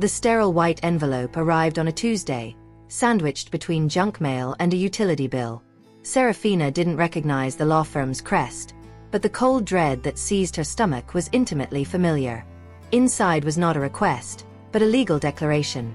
The sterile white envelope arrived on a Tuesday, sandwiched between junk mail and a utility bill. Serafina didn't recognize the law firm's crest, but the cold dread that seized her stomach was intimately familiar. Inside was not a request, but a legal declaration.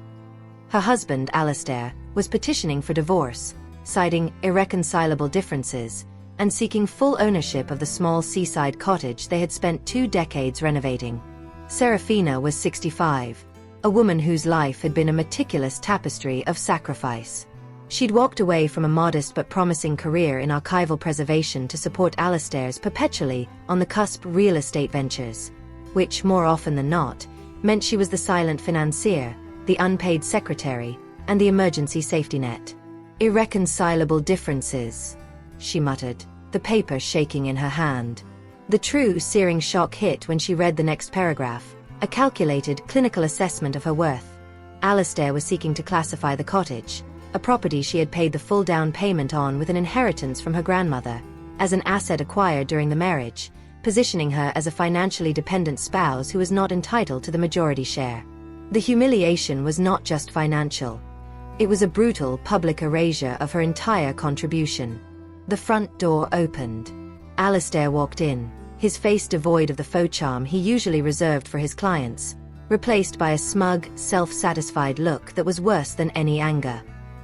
Her husband, Alistair, was petitioning for divorce, citing irreconcilable differences, and seeking full ownership of the small seaside cottage they had spent 2 decades renovating. Serafina was 65, a woman whose life had been a meticulous tapestry of sacrifice. She'd walked away from a modest but promising career in archival preservation to support Alistair's perpetually on the cusp real estate ventures, which, more often than not, meant she was the silent financier, the unpaid secretary, and the emergency safety net. Irreconcilable differences, she muttered, the paper shaking in her hand. The true searing shock hit when she read the next paragraph, a calculated clinical assessment of her worth. Alistair was seeking to classify the cottage, a property she had paid the full down payment on with an inheritance from her grandmother, as an asset acquired during the marriage, positioning her as a financially dependent spouse who was not entitled to the majority share. The humiliation was not just financial. It was a brutal public erasure of her entire contribution. The front door opened. Alistair walked in, his face devoid of the faux charm he usually reserved for his clients, replaced by a smug, self-satisfied look that was worse than any anger.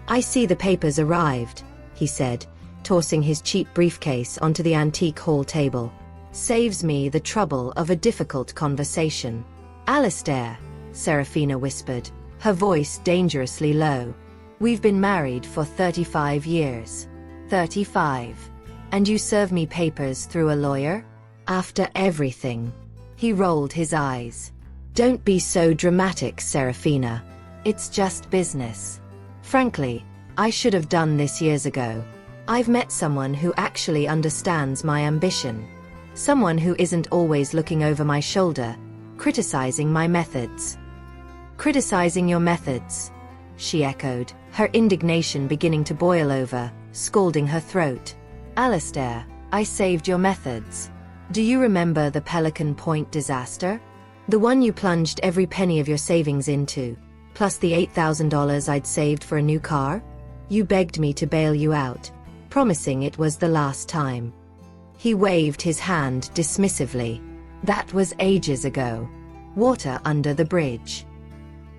"I see the papers arrived," he said, tossing his cheap briefcase onto the antique hall table. "Saves me the trouble of a difficult conversation." "Alistair," Serafina whispered, her voice dangerously low. "We've been married for 35 years. 35. And you serve me papers through a lawyer? After everything?" He rolled his eyes. "Don't be so dramatic, Serafina. It's just business. Frankly, I should have done this years ago. I've met someone who actually understands my ambition. Someone who isn't always looking over my shoulder, criticizing my methods." "Criticizing your methods?" she echoed, her indignation beginning to boil over, scalding her throat. "Alistair, I saved your methods. Do you remember the Pelican Point disaster? The one you plunged every penny of your savings into, plus the $8,000 I'd saved for a new car? You begged me to bail you out, promising it was the last time." He waved his hand dismissively. "That was ages ago. Water under the bridge."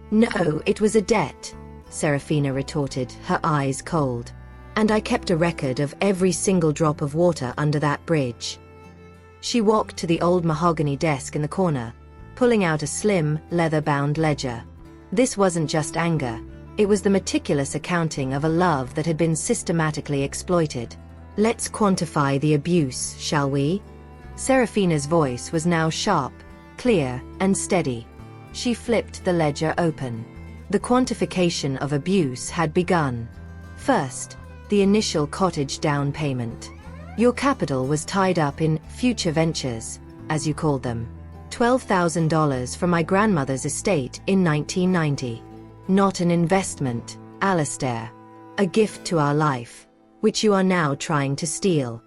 "No, it was a debt," Serafina retorted, her eyes cold. "And I kept a record of every single drop of water under that bridge." She walked to the old mahogany desk in the corner, pulling out a slim, leather-bound ledger. This wasn't just anger, it was the meticulous accounting of a love that had been systematically exploited. "Let's quantify the abuse, shall we?" Serafina's voice was now sharp, clear, and steady. She flipped the ledger open. The quantification of abuse had begun. First, the initial cottage down payment. Your capital was tied up in future ventures, as you called them. $12,000 from my grandmother's estate in 1990. Not an investment, Alistair. A gift to our life, which you are now trying to steal.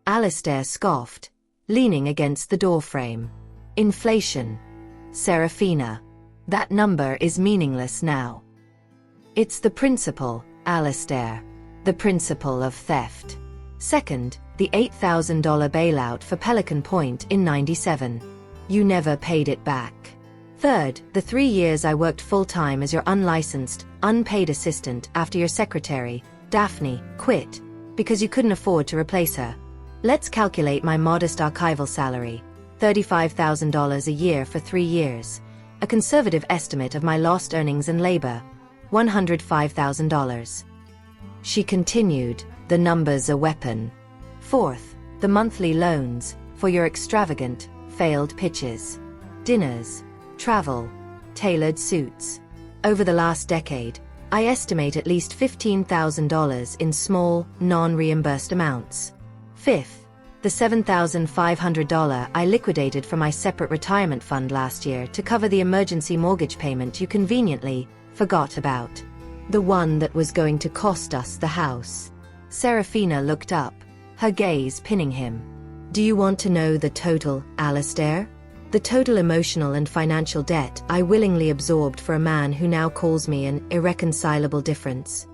Alistair scoffed, leaning against the doorframe. "Inflation. Serafina. That number is meaningless now. It's the principle, Alistair. The principle of theft. Second, the $8,000 bailout for Pelican Point in '97. You never paid it back. Third, the 3 years I worked full-time as your unlicensed, unpaid assistant after your secretary, Daphne, quit, because you couldn't afford to replace her. Let's calculate my modest archival salary, $35,000 a year for 3 years, a conservative estimate of my lost earnings and labor, $105,000. She continued, "The number's a weapon. Fourth, the monthly loans, for your extravagant, failed pitches. Dinners, travel, tailored suits. Over the last decade, I estimate at least $15,000 in small, non-reimbursed amounts. Fifth, the $7,500 I liquidated from my separate retirement fund last year to cover the emergency mortgage payment you conveniently forgot about. The one that was going to cost us the house." Serafina looked up, her gaze pinning him. "Do you want to know the total, Alistair?" The total emotional and financial debt I willingly absorbed for a man who now calls me an irreconcilable difference.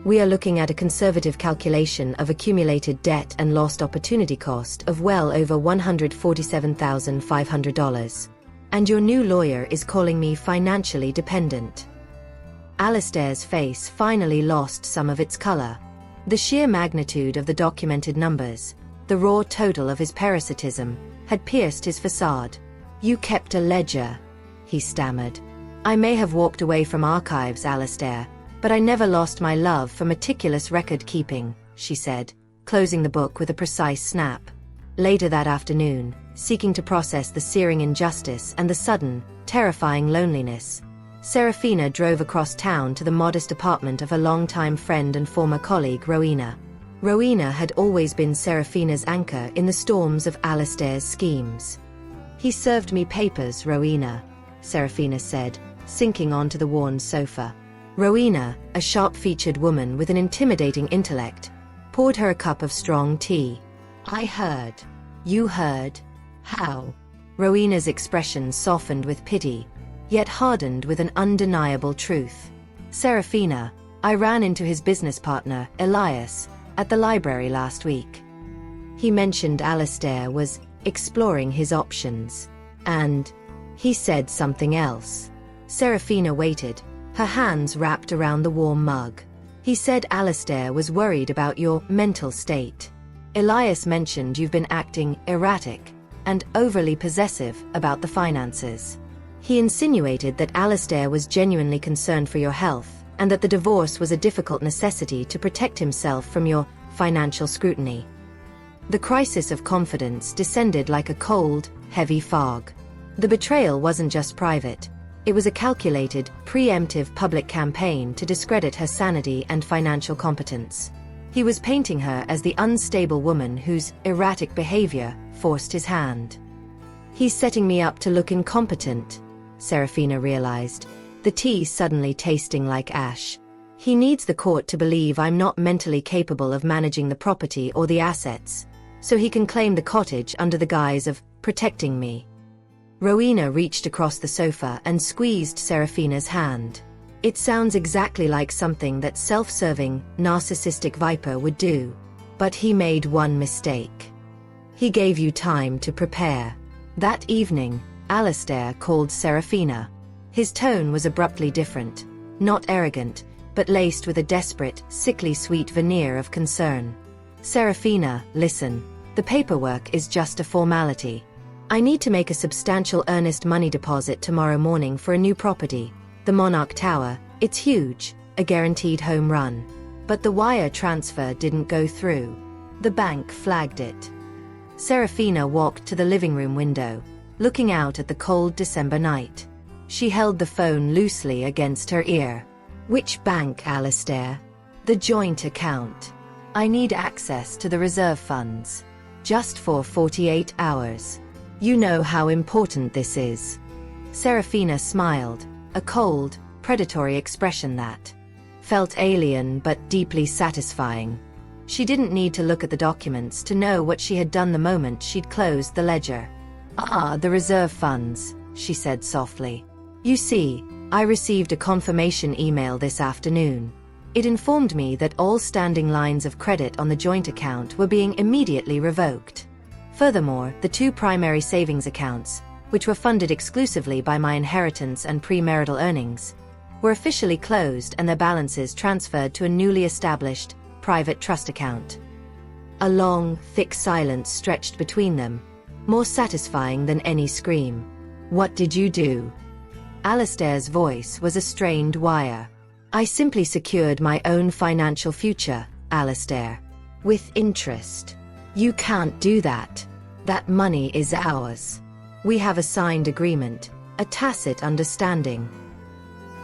We are looking at a conservative calculation of accumulated debt and lost opportunity cost of well over $147,500. And your new lawyer is calling me financially dependent. Alistair's face finally lost some of its color. The sheer magnitude of the documented numbers, the raw total of his parasitism, had pierced his facade. You kept a ledger, he stammered. I may have walked away from archives, Alistair, but I never lost my love for meticulous record-keeping, she said, closing the book with a precise snap. Later that afternoon, seeking to process the searing injustice and the sudden, terrifying loneliness, Serafina drove across town to the modest apartment of her longtime friend and former colleague, Rowena. Rowena had always been Serafina's anchor in the storms of Alistair's schemes. He served me papers, Rowena, Serafina said, sinking onto the worn sofa. Rowena, a sharp-featured woman with an intimidating intellect, poured her a cup of strong tea. I heard. You heard? How? Rowena's expression softened with pity, yet hardened with an undeniable truth. Serafina, I ran into his business partner, Elias, at the library last week. He mentioned Alistair was exploring his options. And he said something else. Serafina waited, her hands wrapped around the warm mug. He said Alistair was worried about your mental state. Elias mentioned you've been acting erratic and overly possessive about the finances. He insinuated that Alistair was genuinely concerned for your health and that the divorce was a difficult necessity to protect himself from your financial scrutiny. The crisis of confidence descended like a cold, heavy fog. The betrayal wasn't just private. It was a calculated, preemptive public campaign to discredit her sanity and financial competence. He was painting her as the unstable woman whose erratic behavior forced his hand. He's setting me up to look incompetent, Serafina realized, the tea suddenly tasting like ash. He needs the court to believe I'm not mentally capable of managing the property or the assets, so he can claim the cottage under the guise of protecting me. Rowena reached across the sofa and squeezed Serafina's hand. It sounds exactly like something that self-serving, narcissistic viper would do. But he made one mistake. He gave you time to prepare. That evening, Alistair called Serafina. His tone was abruptly different, not arrogant, but laced with a desperate, sickly sweet veneer of concern. Serafina, listen. The paperwork is just a formality. I need to make a substantial earnest money deposit tomorrow morning for a new property, the Monarch Tower. It's huge, a guaranteed home run. But the wire transfer didn't go through. The bank flagged it. Serafina walked to the living room window, looking out at the cold December night. She held the phone loosely against her ear. Which bank, Alistair? The joint account. I need access to the reserve funds. Just for 48 hours. You know how important this is. Serafina smiled, a cold, predatory expression that felt alien but deeply satisfying. She didn't need to look at the documents to know what she had done the moment she'd closed the ledger. Ah, the reserve funds, she said softly. You see, I received a confirmation email this afternoon. It informed me that all standing lines of credit on the joint account were being immediately revoked. Furthermore, the two primary savings accounts, which were funded exclusively by my inheritance and premarital earnings, were officially closed and their balances transferred to a newly established, private trust account. A long, thick silence stretched between them, more satisfying than any scream. What did you do? Alistair's voice was a strained wire. I simply secured my own financial future, Alistair. With interest. You can't do that. That money is ours. We have a signed agreement, a tacit understanding.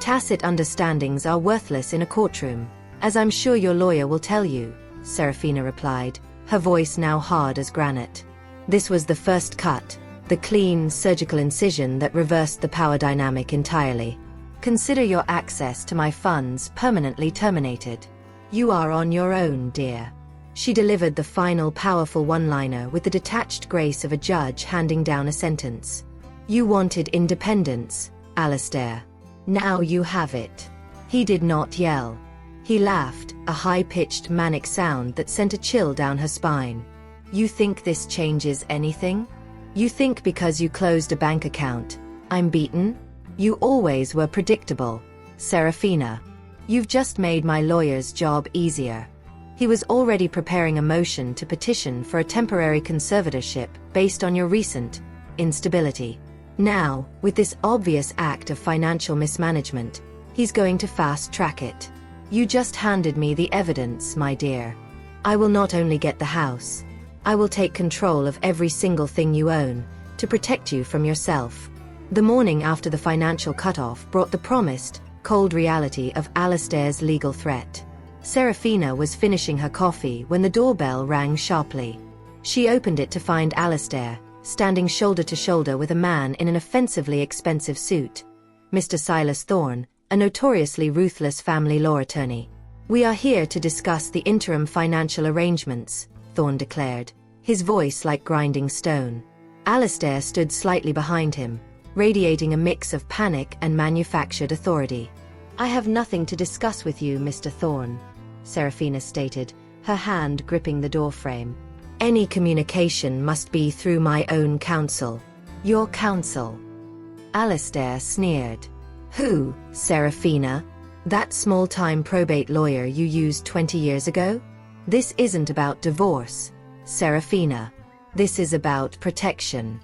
Tacit understandings are worthless in a courtroom, as I'm sure your lawyer will tell you, Serafina replied, her voice now hard as granite. This was the first cut, the clean, surgical incision that reversed the power dynamic entirely. Consider your access to my funds permanently terminated. You are on your own, dear. She delivered the final powerful one-liner with the detached grace of a judge handing down a sentence. You wanted independence, Alistair. Now you have it. He did not yell. He laughed, a high-pitched manic sound that sent a chill down her spine. You think this changes anything? You think because you closed a bank account, I'm beaten? You always were predictable, Serafina. You've just made my lawyer's job easier. He was already preparing a motion to petition for a temporary conservatorship based on your recent instability. Now, with this obvious act of financial mismanagement, he's going to fast-track it. You just handed me the evidence, my dear. I will not only get the house, I will take control of every single thing you own, to protect you from yourself. The morning after the financial cutoff brought the promised, cold reality of Alistair's legal threat. Serafina was finishing her coffee when the doorbell rang sharply. She opened it to find Alistair, standing shoulder to shoulder with a man in an offensively expensive suit. Mr. Silas Thorne, a notoriously ruthless family law attorney. We are here to discuss the interim financial arrangements, Thorne declared, his voice like grinding stone. Alistair stood slightly behind him, radiating a mix of panic and manufactured authority. I have nothing to discuss with you, Mr. Thorne, Serafina stated, her hand gripping the doorframe. Any communication must be through my own counsel. Your counsel? Alistair sneered. Who, Serafina? That small-time probate lawyer you used 20 years ago? This isn't about divorce, Serafina. This is about protection.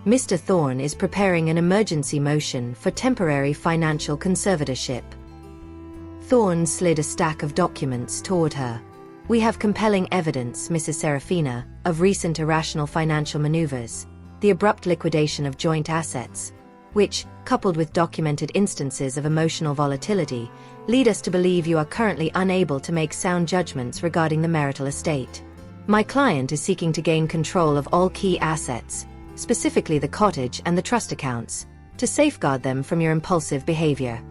Mr. Thorne is preparing an emergency motion for temporary financial conservatorship. Thorne slid a stack of documents toward her. We have compelling evidence, Mrs. Serafina, of recent irrational financial maneuvers, the abrupt liquidation of joint assets, which, coupled with documented instances of emotional volatility, lead us to believe you are currently unable to make sound judgments regarding the marital estate. My client is seeking to gain control of all key assets, specifically the cottage and the trust accounts, to safeguard them from your impulsive behavior.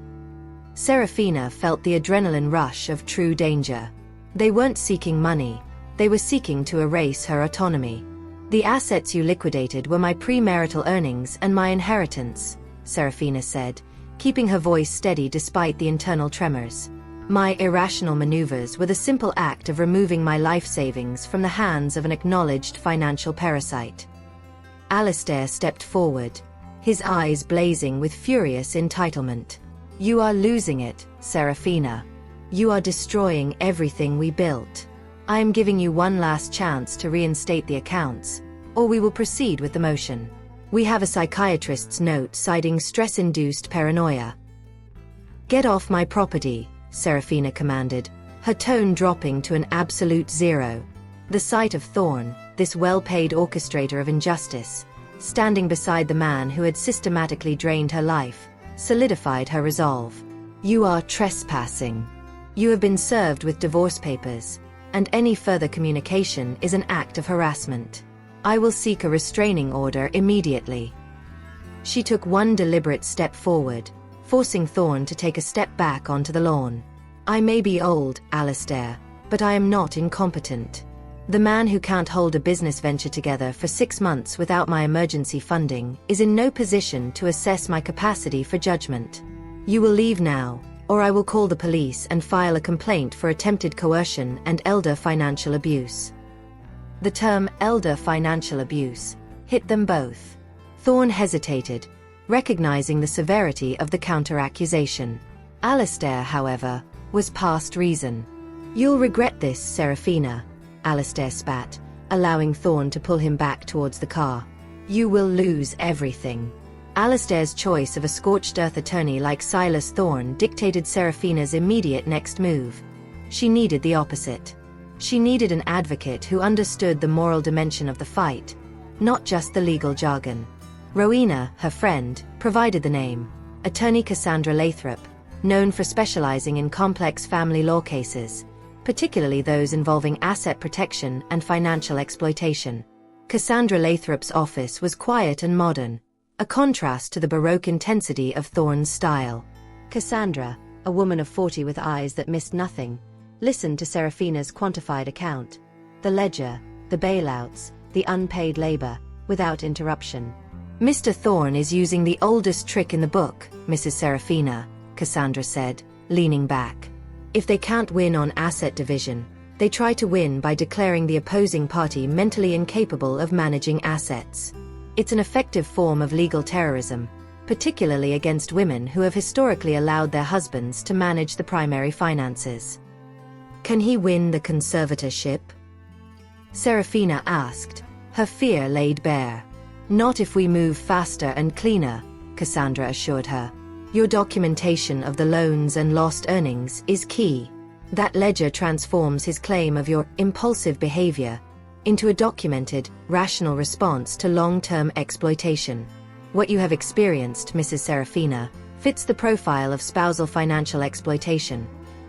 Serafina felt the adrenaline rush of true danger. They weren't seeking money, they were seeking to erase her autonomy. The assets you liquidated were my premarital earnings and my inheritance, Serafina said, keeping her voice steady despite the internal tremors. My irrational maneuvers were the simple act of removing my life savings from the hands of an acknowledged financial parasite. Alistair stepped forward, his eyes blazing with furious entitlement. You are losing it, Serafina. You are destroying everything we built. I am giving you one last chance to reinstate the accounts, or we will proceed with the motion. We have a psychiatrist's note citing stress-induced paranoia. Get off my property, Serafina commanded, her tone dropping to an absolute zero. The sight of Thorne, this well-paid orchestrator of injustice, standing beside the man who had systematically drained her life, solidified her resolve. You are trespassing. You have been served with divorce papers, and any further communication is an act of harassment. I will seek a restraining order immediately. She took one deliberate step forward, forcing Thorne to take a step back onto the lawn. I may be old, Alistair, but I am not incompetent. The man who can't hold a business venture together for 6 months without my emergency funding is in no position to assess my capacity for judgment. You will leave now, or I will call the police and file a complaint for attempted coercion and elder financial abuse. The term elder financial abuse hit them both. Thorne hesitated, recognizing the severity of the counter-accusation. Alistair, however, was past reason. You'll regret this, Serafina, Alistair spat, allowing Thorne to pull him back towards the car. You will lose everything. Alistair's choice of a scorched-earth attorney like Silas Thorne dictated Serafina's immediate next move. She needed the opposite. She needed an advocate who understood the moral dimension of the fight, not just the legal jargon. Rowena, her friend, provided the name. Attorney Cassandra Lathrop, known for specializing in complex family law cases, particularly those involving asset protection and financial exploitation. Cassandra Lathrop's office was quiet and modern, a contrast to the Baroque intensity of Thorne's style. Cassandra, a woman of 40 with eyes that missed nothing, listened to Serafina's quantified account. the ledger, the bailouts, the unpaid labor, without interruption. Mr. Thorne is using the oldest trick in the book, Mrs. Serafina, Cassandra said, leaning back. If they can't win on asset division, they try to win by declaring the opposing party mentally incapable of managing assets. It's an effective form of legal terrorism, particularly against women who have historically allowed their husbands to manage the primary finances. Can he win the conservatorship? Serafina asked, her fear laid bare. Not if we move faster and cleaner, Cassandra assured her. Your documentation of the loans and lost earnings is key. That ledger transforms his claim of your impulsive behavior into a documented, rational response to long-term exploitation. What you have experienced, Mrs. Serafina, fits the profile of spousal financial exploitation,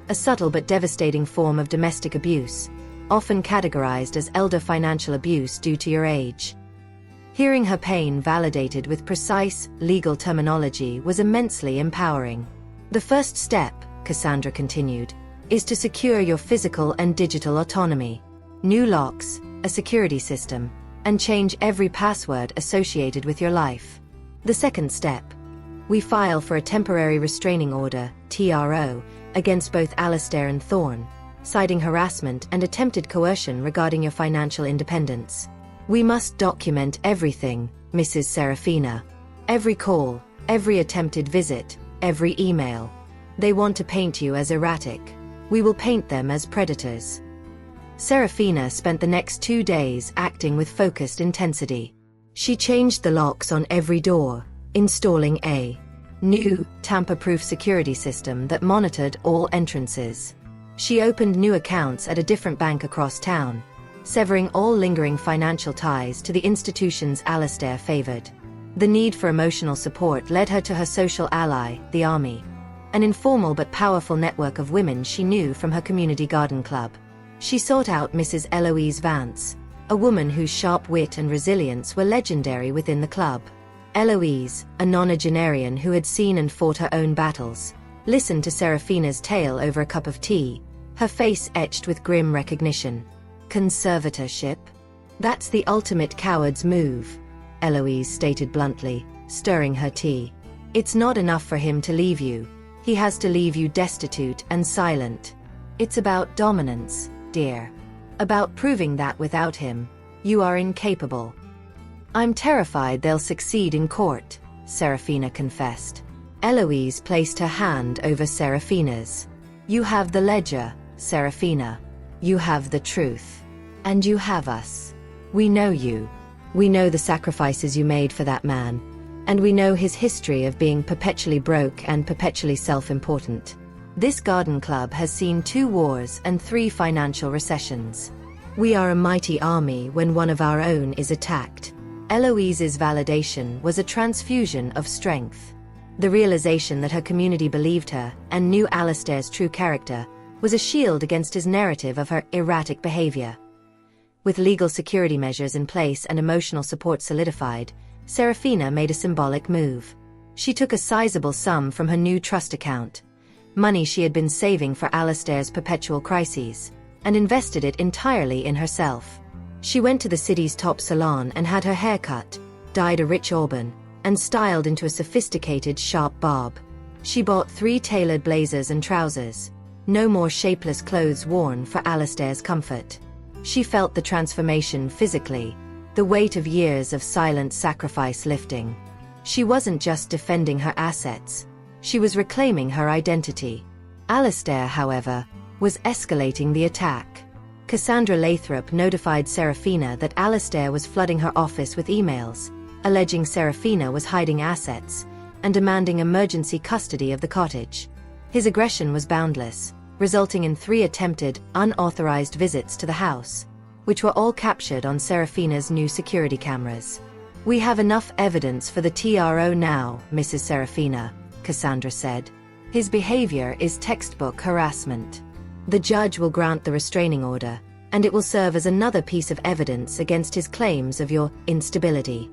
a subtle but devastating form of domestic abuse, often categorized as elder financial abuse due to your age. Hearing her pain validated with precise, legal terminology was immensely empowering. The first step, Cassandra continued, is to secure your physical and digital autonomy. New locks, a security system, and change every password associated with your life. The second step. We file for a temporary restraining order, TRO, against both Alastair and Thorne, citing harassment and attempted coercion regarding your financial independence. We must document everything, Mrs. Serafina. Every call, every attempted visit, every email. They want to paint you as erratic. We will paint them as predators. Serafina spent the next 2 days acting with focused intensity. She changed the locks on every door, installing a new, tamper-proof security system that monitored all entrances. She opened new accounts at a different bank across town, severing all lingering financial ties to the institutions Alastair favored. The need for emotional support led her to her social ally, the Army, an informal but powerful network of women she knew from her community garden club. She sought out Mrs. Eloise Vance, a woman whose sharp wit and resilience were legendary within the club. Eloise, a nonagenarian who had seen and fought her own battles, listened to Serafina's tale over a cup of tea, her face etched with grim recognition. Conservatorship? That's the ultimate coward's move, Eloise stated bluntly, stirring her tea. It's not enough for him to leave you. He has to leave you destitute and silent. It's about dominance, dear. About proving that without him, you are incapable. I'm terrified they'll succeed in court, Serafina confessed. Eloise placed her hand over Serafina's. You have the ledger, Serafina. You have the truth. And you have us. We know you. We know the sacrifices you made for that man. And we know his history of being perpetually broke and perpetually self-important. This garden club has seen 2 wars and 3 financial recessions. We are a mighty army when one of our own is attacked. Eloise's validation was a transfusion of strength. The realization that her community believed her and knew Alastair's true character was a shield against his narrative of her erratic behavior. With legal security measures in place and emotional support solidified, Serafina made a symbolic move. She took a sizable sum from her new trust account, money she had been saving for Alastair's perpetual crises, and invested it entirely in herself. She went to the city's top salon and had her hair cut, dyed a rich auburn, and styled into a sophisticated sharp bob. She bought 3 tailored blazers and trousers. No more shapeless clothes worn for Alastair's comfort. She felt the transformation physically, the weight of years of silent sacrifice lifting. She wasn't just defending her assets, she was reclaiming her identity. Alastair, however, was escalating the attack. Cassandra Lathrop notified Serafina that Alastair was flooding her office with emails, alleging Serafina was hiding assets and demanding emergency custody of the cottage. His aggression was boundless, resulting in 3 attempted, unauthorized visits to the house, which were all captured on Serafina's new security cameras. We have enough evidence for the TRO now, Mrs. Serafina, Cassandra said. His behavior is textbook harassment. The judge will grant the restraining order, and it will serve as another piece of evidence against his claims of your instability.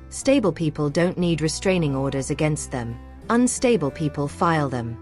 Stable people don't need restraining orders against them. Unstable people file them.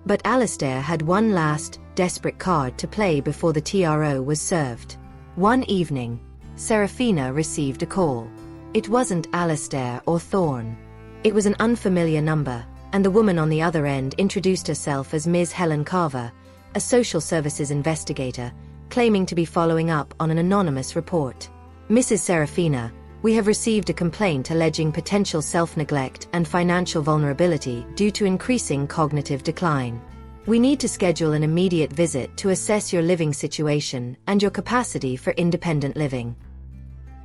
But Alastair had one last, desperate card to play before the TRO was served. One evening, Serafina received a call. It wasn't Alistair or Thorne. It was an unfamiliar number, and the woman on the other end introduced herself as Ms. Helen Carver, a social services investigator, claiming to be following up on an anonymous report. Mrs. Serafina, we have received a complaint alleging potential self-neglect and financial vulnerability due to increasing cognitive decline. We need to schedule an immediate visit to assess your living situation and your capacity for independent living.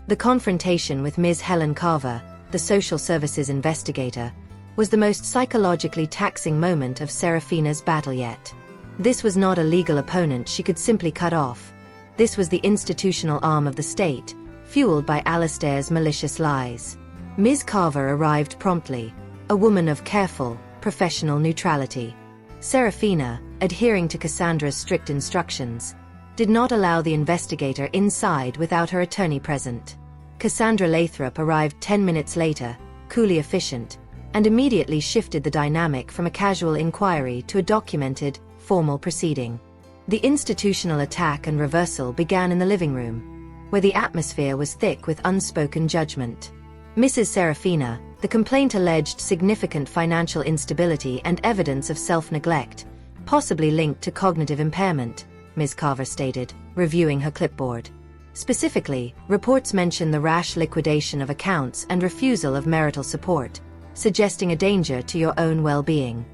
The confrontation with Ms. Helen Carver, the social services investigator, was the most psychologically taxing moment of Serafina's battle yet. This was not a legal opponent she could simply cut off. This was the institutional arm of the state, fueled by Alistair's malicious lies. Ms. Carver arrived promptly, a woman of careful, professional neutrality. Serafina, adhering to Cassandra's strict instructions, did not allow the investigator inside without her attorney present. Cassandra Lathrop arrived 10 minutes later, coolly efficient, and immediately shifted the dynamic from a casual inquiry to a documented, formal proceeding. The institutional attack and reversal began in the living room, where the atmosphere was thick with unspoken judgment. Mrs. Serafina, the complaint alleged significant financial instability and evidence of self-neglect, possibly linked to cognitive impairment, Ms. Carver stated, reviewing her clipboard. Specifically, reports mention the rash liquidation of accounts and refusal of marital support, suggesting a danger to your own well-being.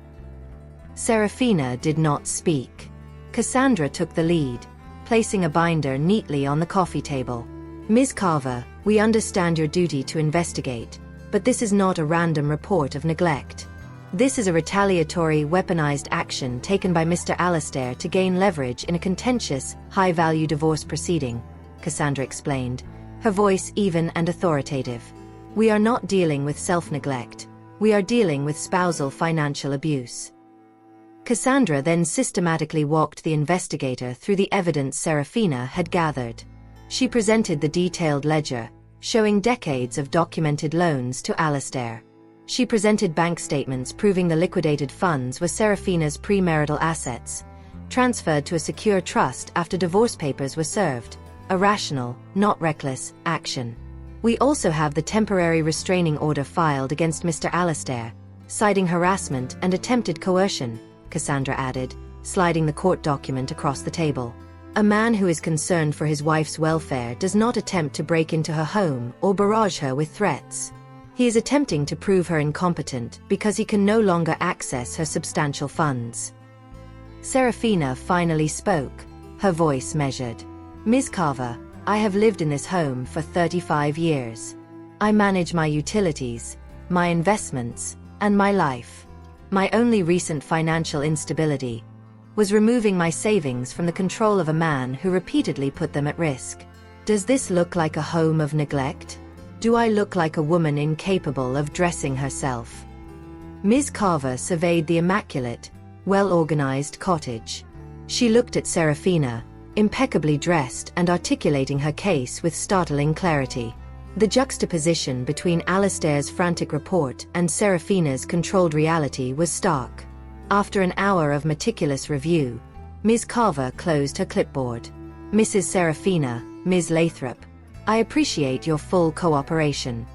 Serafina did not speak. Cassandra took the lead, placing a binder neatly on the coffee table. Ms. Carver, we understand your duty to investigate, but this is not a random report of neglect. This is a retaliatory, weaponized action taken by Mr. Alistair to gain leverage in a contentious, high-value divorce proceeding, Cassandra explained, her voice even and authoritative. We are not dealing with self-neglect. We are dealing with spousal financial abuse. Cassandra then systematically walked the investigator through the evidence Serafina had gathered. She presented the detailed ledger, showing decades of documented loans to Alistair. She presented bank statements proving the liquidated funds were Serafina's premarital assets, transferred to a secure trust after divorce papers were served, a rational, not reckless, action. We also have the temporary restraining order filed against Mr. Alistair, citing harassment and attempted coercion, Cassandra added, sliding the court document across the table. A man who is concerned for his wife's welfare does not attempt to break into her home or barrage her with threats. He is attempting to prove her incompetent because he can no longer access her substantial funds. Serafina finally spoke, her voice measured. Ms. Carver, I have lived in this home for 35 years. I manage my utilities, my investments, and my life. My only recent financial instability was removing my savings from the control of a man who repeatedly put them at risk. Does this look like a home of neglect? Do I look like a woman incapable of dressing herself? Ms. Carver surveyed the immaculate, well-organized cottage. She looked at Serafina, impeccably dressed and articulating her case with startling clarity. The juxtaposition between Alistair's frantic report and Serafina's controlled reality was stark. After an hour of meticulous review, Ms. Carver closed her clipboard. Mrs. Serafina, Ms. Lathrop, I appreciate your full cooperation.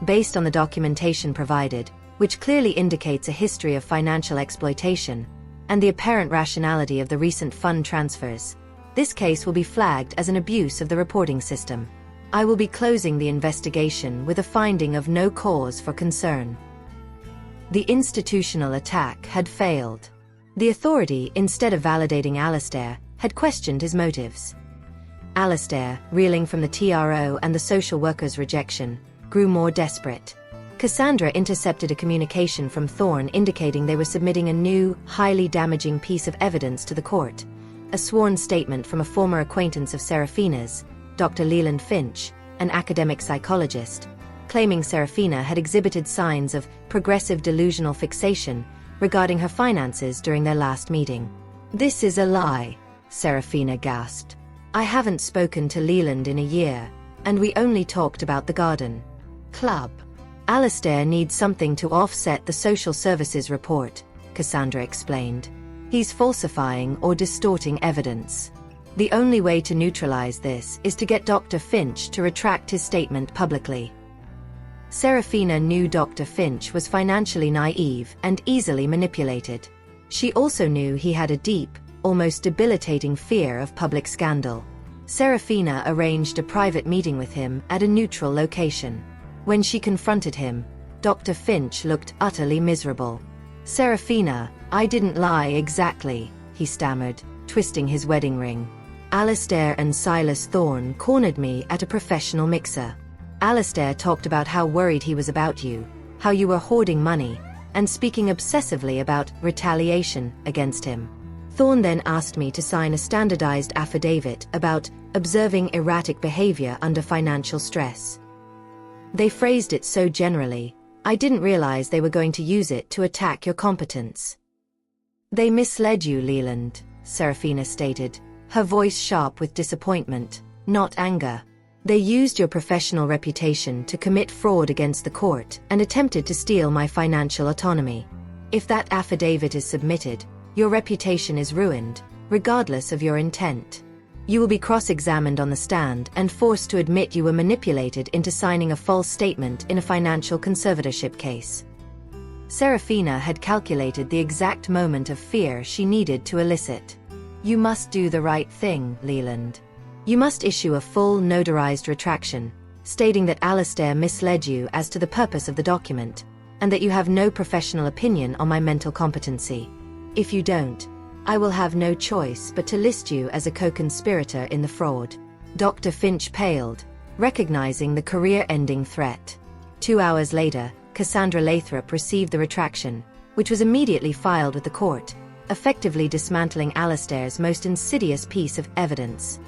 Based on the documentation provided, which clearly indicates a history of financial exploitation, and the apparent rationality of the recent fund transfers, this case will be flagged as an abuse of the reporting system. I will be closing the investigation with a finding of no cause for concern. The institutional attack had failed. The authority, instead of validating Alistair, had questioned his motives. Alistair, reeling from the TRO and the social worker's rejection, grew more desperate. Cassandra intercepted a communication from Thorne indicating they were submitting a new, highly damaging piece of evidence to the court, a sworn statement from a former acquaintance of Serafina's, Dr. Leland Finch, an academic psychologist, claiming Serafina had exhibited signs of progressive delusional fixation regarding her finances during their last meeting. This is a lie, Serafina gasped. I haven't spoken to Leland in a year, and we only talked about the garden club. Alistair needs something to offset the social services report, Cassandra explained. He's falsifying or distorting evidence. The only way to neutralize this is to get Dr. Finch to retract his statement publicly. Serafina knew Dr. Finch was financially naive and easily manipulated. She also knew he had a deep, almost debilitating fear of public scandal. Serafina arranged a private meeting with him at a neutral location. When she confronted him, Dr. Finch looked utterly miserable. "Serafina, I didn't lie exactly," he stammered, twisting his wedding ring. "Alistair and Silas Thorne cornered me at a professional mixer. Alistair talked about how worried he was about you, how you were hoarding money, and speaking obsessively about retaliation against him. Thorne then asked me to sign a standardized affidavit about observing erratic behavior under financial stress. They phrased it so generally, I didn't realize they were going to use it to attack your competence." "They misled you, Leland," Serafina stated, her voice sharp with disappointment, not anger. "They used your professional reputation to commit fraud against the court and attempted to steal my financial autonomy. If that affidavit is submitted, your reputation is ruined, regardless of your intent. You will be cross-examined on the stand and forced to admit you were manipulated into signing a false statement in a financial conservatorship case." Serafina had calculated the exact moment of fear she needed to elicit. "You must do the right thing, Leland. You must issue a full notarized retraction, stating that Alistair misled you as to the purpose of the document, and that you have no professional opinion on my mental competency. If you don't, I will have no choice but to list you as a co-conspirator in the fraud." Dr. Finch paled, recognizing the career-ending threat. 2 hours later, Cassandra Lathrop received the retraction, which was immediately filed with the court, effectively dismantling Alistair's most insidious piece of evidence.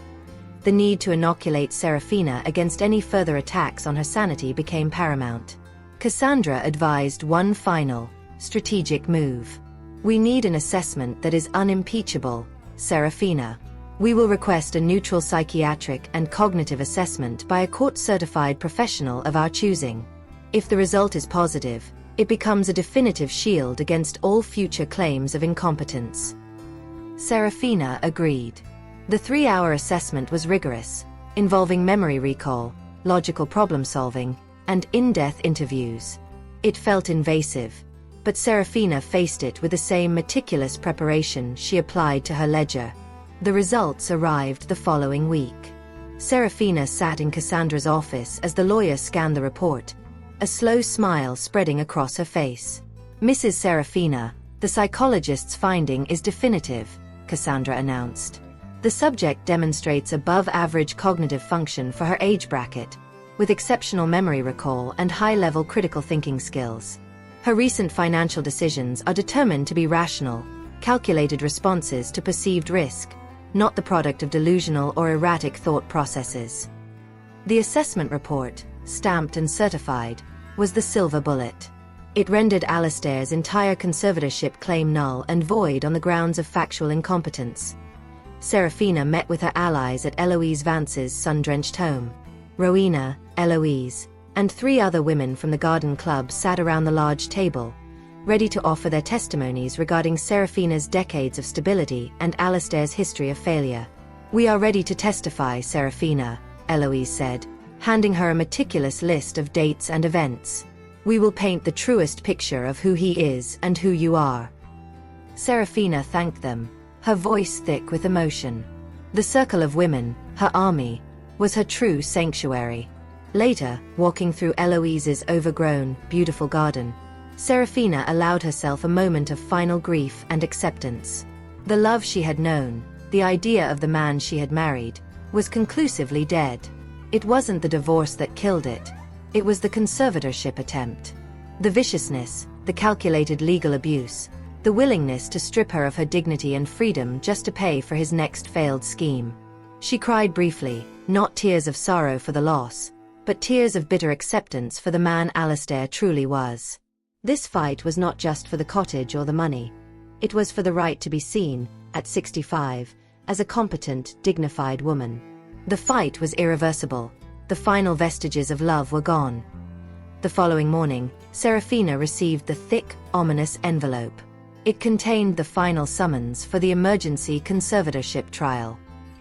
The need to inoculate Serafina against any further attacks on her sanity became paramount. Cassandra advised one final, strategic move. "We need an assessment that is unimpeachable, Serafina. We will request a neutral psychiatric and cognitive assessment by a court-certified professional of our choosing. If the result is positive, it becomes a definitive shield against all future claims of incompetence." Serafina agreed. The 3-hour assessment was rigorous, involving memory recall, logical problem-solving, and in-depth interviews. It felt invasive, but Serafina faced it with the same meticulous preparation she applied to her ledger. The results arrived the following week. Serafina sat in Cassandra's office as the lawyer scanned the report, a slow smile spreading across her face. "Mrs. Serafina, the psychologist's finding is definitive," Cassandra announced. "The subject demonstrates above-average cognitive function for her age bracket, with exceptional memory recall and high-level critical thinking skills. Her recent financial decisions are determined to be rational, calculated responses to perceived risk, not the product of delusional or erratic thought processes." The assessment report, stamped and certified, was the silver bullet. It rendered Alistair's entire conservatorship claim null and void on the grounds of factual incompetence. Serafina met with her allies at Eloise Vance's sun-drenched home. Rowena, Eloise, and 3 other women from the Garden Club sat around the large table, ready to offer their testimonies regarding Serafina's decades of stability and Alistair's history of failure. "We are ready to testify, Serafina," Eloise said, handing her a meticulous list of dates and events. "We will paint the truest picture of who he is and who you are." Serafina thanked them, her voice thick with emotion. The circle of women, her army, was her true sanctuary. Later, walking through Eloise's overgrown, beautiful garden, Serafina allowed herself a moment of final grief and acceptance. The love she had known, the idea of the man she had married, was conclusively dead. It wasn't the divorce that killed it. It was the conservatorship attempt. The viciousness, the calculated legal abuse, the willingness to strip her of her dignity and freedom just to pay for his next failed scheme. She cried briefly, not tears of sorrow for the loss, but tears of bitter acceptance for the man Alistair truly was. This fight was not just for the cottage or the money. It was for the right to be seen, at 65, as a competent, dignified woman. The fight was irreversible. The final vestiges of love were gone. The following morning, Serafina received the thick, ominous envelope. It contained the final summons for the emergency conservatorship trial.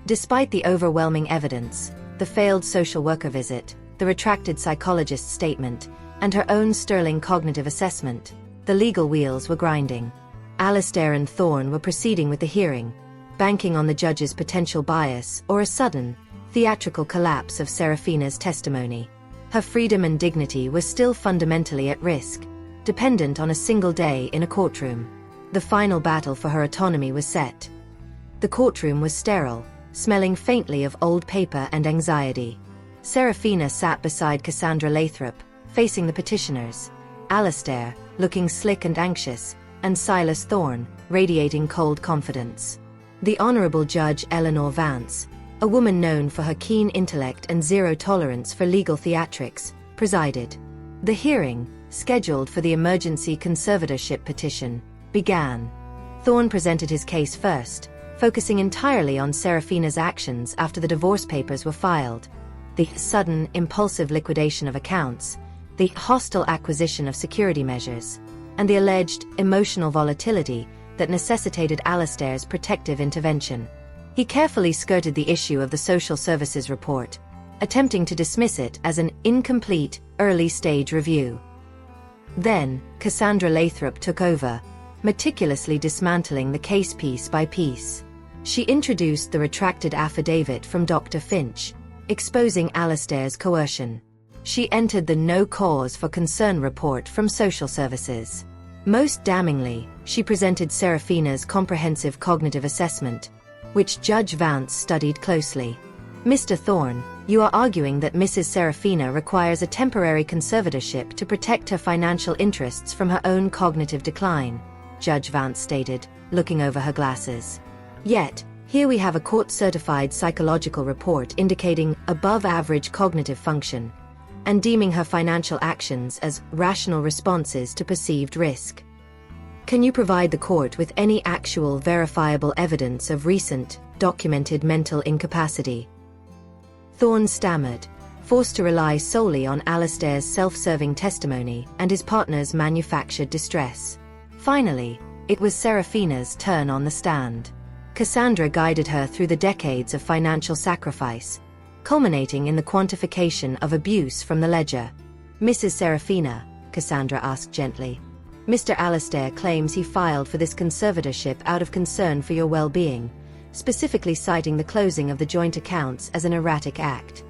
Despite the overwhelming evidence, the failed social worker visit, the retracted psychologist's statement, and her own sterling cognitive assessment, the legal wheels were grinding. Alastair and Thorne were proceeding with the hearing, banking on the judge's potential bias or a sudden, theatrical collapse of Serafina's testimony. Her freedom and dignity were still fundamentally at risk, dependent on a single day in a courtroom. The final battle for her autonomy was set. The courtroom was sterile, smelling faintly of old paper and anxiety. Serafina sat beside Cassandra Lathrop, facing the petitioners, Alastair, looking slick and anxious, and Silas Thorne, radiating cold confidence. The Honorable Judge Eleanor Vance, a woman known for her keen intellect and zero tolerance for legal theatrics, presided. The hearing, scheduled for the emergency conservatorship petition, began. Thorne presented his case first, focusing entirely on Serafina's actions after the divorce papers were filed. The sudden, impulsive liquidation of accounts, the hostile acquisition of security measures, and the alleged emotional volatility that necessitated Alastair's protective intervention. He carefully skirted the issue of the social services report, attempting to dismiss it as an incomplete, early-stage review. Then, Cassandra Lathrop took over, meticulously dismantling the case piece by piece. She introduced the retracted affidavit from Dr. Finch, exposing Alastair's coercion. She entered the no cause for concern report from social services. Most damningly, she presented Serafina's comprehensive cognitive assessment, which Judge Vance studied closely. Mr. Thorne, you are arguing that Mrs. Serafina requires a temporary conservatorship to protect her financial interests from her own cognitive decline, Judge Vance stated, looking over her glasses. Yet, here we have a court-certified psychological report indicating above-average cognitive function, and deeming her financial actions as rational responses to perceived risk. Can you provide the court with any actual verifiable evidence of recent, documented mental incapacity? Thorne stammered, forced to rely solely on Alastair's self-serving testimony and his partner's manufactured distress. Finally, it was Serafina's turn on the stand. Cassandra guided her through the decades of financial sacrifice, culminating in the quantification of abuse from the ledger. Mrs. Serafina, Cassandra asked gently, Mr. Alastair claims he filed for this conservatorship out of concern for your well-being, specifically citing the closing of the joint accounts as an erratic act.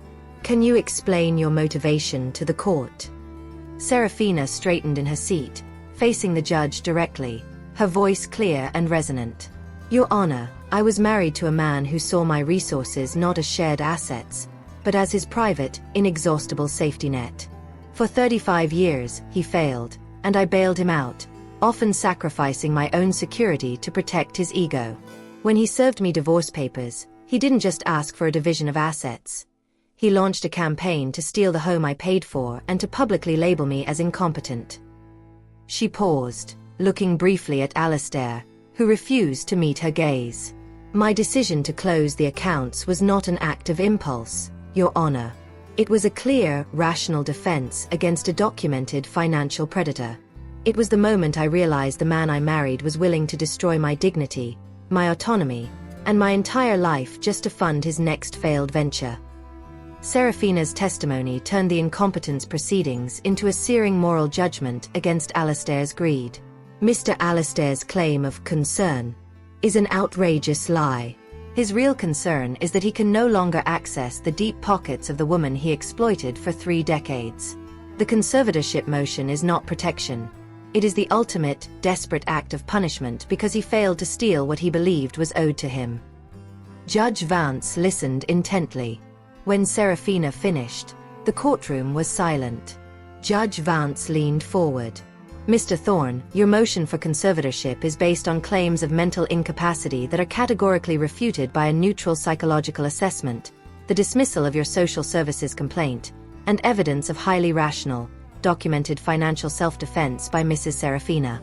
Can you explain your motivation to the court? Serafina straightened in her seat, facing the judge directly, her voice clear and resonant. Your Honor, I was married to a man who saw my resources not as shared assets, but as his private, inexhaustible safety net. For 35 years, he failed, and I bailed him out, often sacrificing my own security to protect his ego. When he served me divorce papers, he didn't just ask for a division of assets. He launched a campaign to steal the home I paid for and to publicly label me as incompetent. She paused, looking briefly at Alastair, who refused to meet her gaze. My decision to close the accounts was not an act of impulse, Your Honor. It was a clear, rational defense against a documented financial predator. It was the moment I realized the man I married was willing to destroy my dignity, my autonomy, and my entire life just to fund his next failed venture. Serafina's testimony turned the incompetence proceedings into a searing moral judgment against Alastair's greed. Mr. Alastair's claim of concern is an outrageous lie. His real concern is that he can no longer access the deep pockets of the woman he exploited for 3 decades. The conservatorship motion is not protection. It is the ultimate, desperate act of punishment because he failed to steal what he believed was owed to him. Judge Vance listened intently. When Serafina finished, the courtroom was silent. Judge Vance leaned forward. Mr. Thorne, your motion for conservatorship is based on claims of mental incapacity that are categorically refuted by a neutral psychological assessment, the dismissal of your social services complaint, and evidence of highly rational, documented financial self-defense by Mrs. Serafina.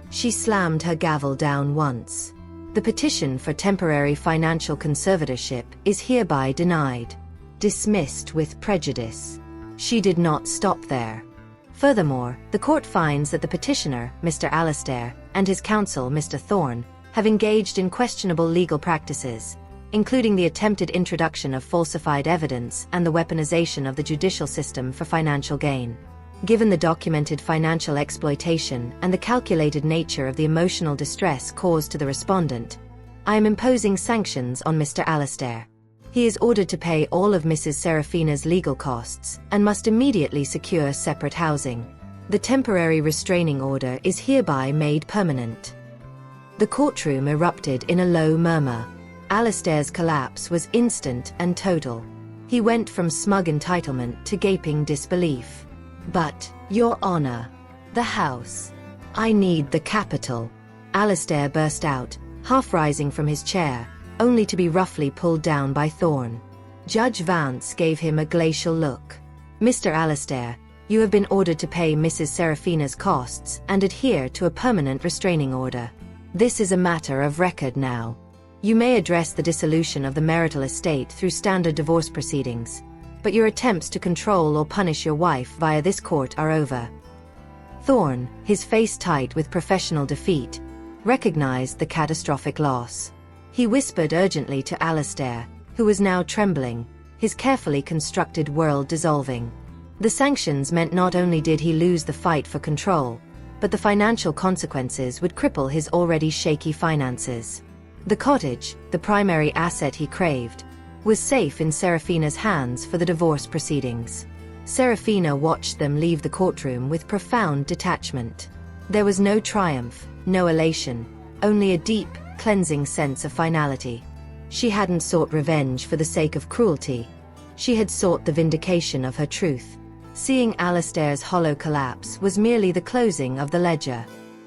She slammed her gavel down once. The petition for temporary financial conservatorship is hereby denied. Dismissed with prejudice. She did not stop there. Furthermore, the court finds that the petitioner, Mr. Alastair, and his counsel, Mr. Thorne, have engaged in questionable legal practices, including the attempted introduction of falsified evidence and the weaponization of the judicial system for financial gain. Given the documented financial exploitation and the calculated nature of the emotional distress caused to the respondent, I am imposing sanctions on Mr. Alastair. He is ordered to pay all of Mrs. Serafina's legal costs and must immediately secure separate housing. The temporary restraining order is hereby made permanent." The courtroom erupted in a low murmur. Alastair's collapse was instant and total. He went from smug entitlement to gaping disbelief. "But, Your Honor, the house. I need the capital," Alastair burst out, half rising from his chair, only to be roughly pulled down by Thorne. Judge Vance gave him a glacial look. "Mr. Alastair, you have been ordered to pay Mrs. Serafina's costs and adhere to a permanent restraining order. This is a matter of record now. You may address the dissolution of the marital estate through standard divorce proceedings, but your attempts to control or punish your wife via this court are over." Thorne, his face tight with professional defeat, recognized the catastrophic loss. He whispered urgently to Alastair, who was now trembling, his carefully constructed world dissolving. The sanctions meant not only did he lose the fight for control, but the financial consequences would cripple his already shaky finances. The cottage, the primary asset he craved, was safe in Serafina's hands for the divorce proceedings. Serafina watched them leave the courtroom with profound detachment. There was no triumph, no elation, only a deep, cleansing sense of finality. She hadn't sought revenge for the sake of cruelty. She had sought the vindication of her truth. Seeing Alastair's hollow collapse was merely the closing of the ledger.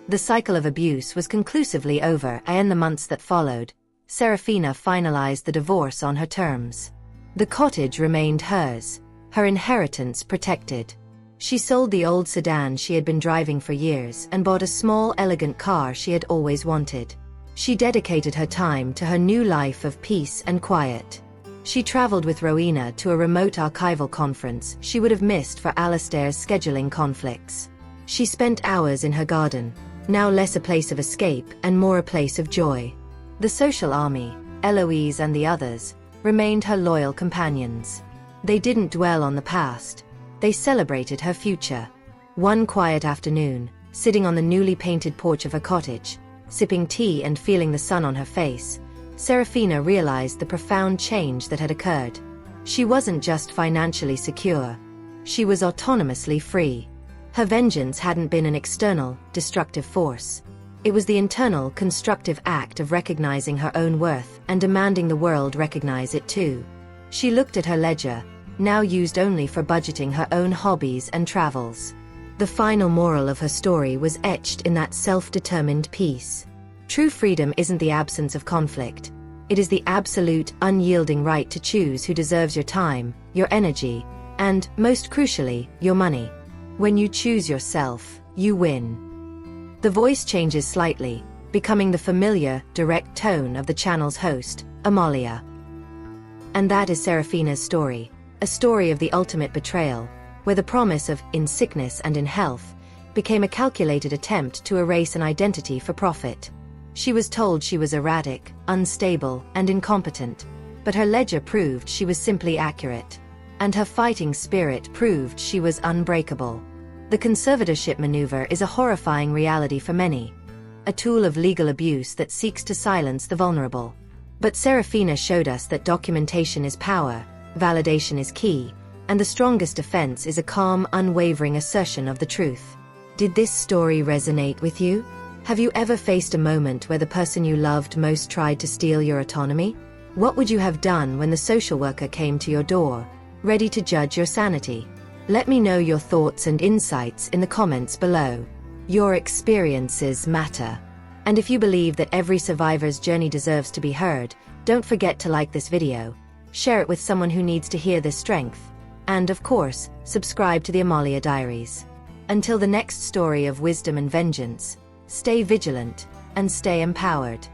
The cycle of abuse was conclusively over, and in the months that followed, Serafina finalized the divorce on her terms. The cottage remained hers, her inheritance protected. She sold the old sedan she had been driving for years and bought a small, elegant car she had always wanted. She dedicated her time to her new life of peace and quiet. She traveled with Rowena to a remote archival conference she would have missed for Alastair's scheduling conflicts. She spent hours in her garden, now less a place of escape and more a place of joy. The social army, Eloise and the others, remained her loyal companions. They didn't dwell on the past. They celebrated her future. One quiet afternoon, sitting on the newly painted porch of her cottage, sipping tea and feeling the sun on her face, Serafina realized the profound change that had occurred. She wasn't just financially secure. She was autonomously free. Her vengeance hadn't been an external, destructive force. It was the internal, constructive act of recognizing her own worth and demanding the world recognize it too. She looked at her ledger, now used only for budgeting her own hobbies and travels. The final moral of her story was etched in that self-determined peace. True freedom isn't the absence of conflict. It is the absolute, unyielding right to choose who deserves your time, your energy, and, most crucially, your money. When you choose yourself, you win. The voice changes slightly, becoming the familiar, direct tone of the channel's host, Amália. And that is Serafina's story, a story of the ultimate betrayal, where the promise of "in sickness and in health" became a calculated attempt to erase an identity for profit. She was told she was erratic, unstable, and incompetent, but her ledger proved she was simply accurate. And her fighting spirit proved she was unbreakable. The conservatorship maneuver is a horrifying reality for many, a tool of legal abuse that seeks to silence the vulnerable. But Serafina showed us that documentation is power, validation is key, and the strongest defense is a calm, unwavering assertion of the truth. Did this story resonate with you? Have you ever faced a moment where the person you loved most tried to steal your autonomy? What would you have done when the social worker came to your door, ready to judge your sanity? Let me know your thoughts and insights in the comments below. Your experiences matter. And if you believe that every survivor's journey deserves to be heard, don't forget to like this video, share it with someone who needs to hear this strength, and of course, subscribe to the Amália Diaries. Until the next story of wisdom and vengeance, stay vigilant and stay empowered.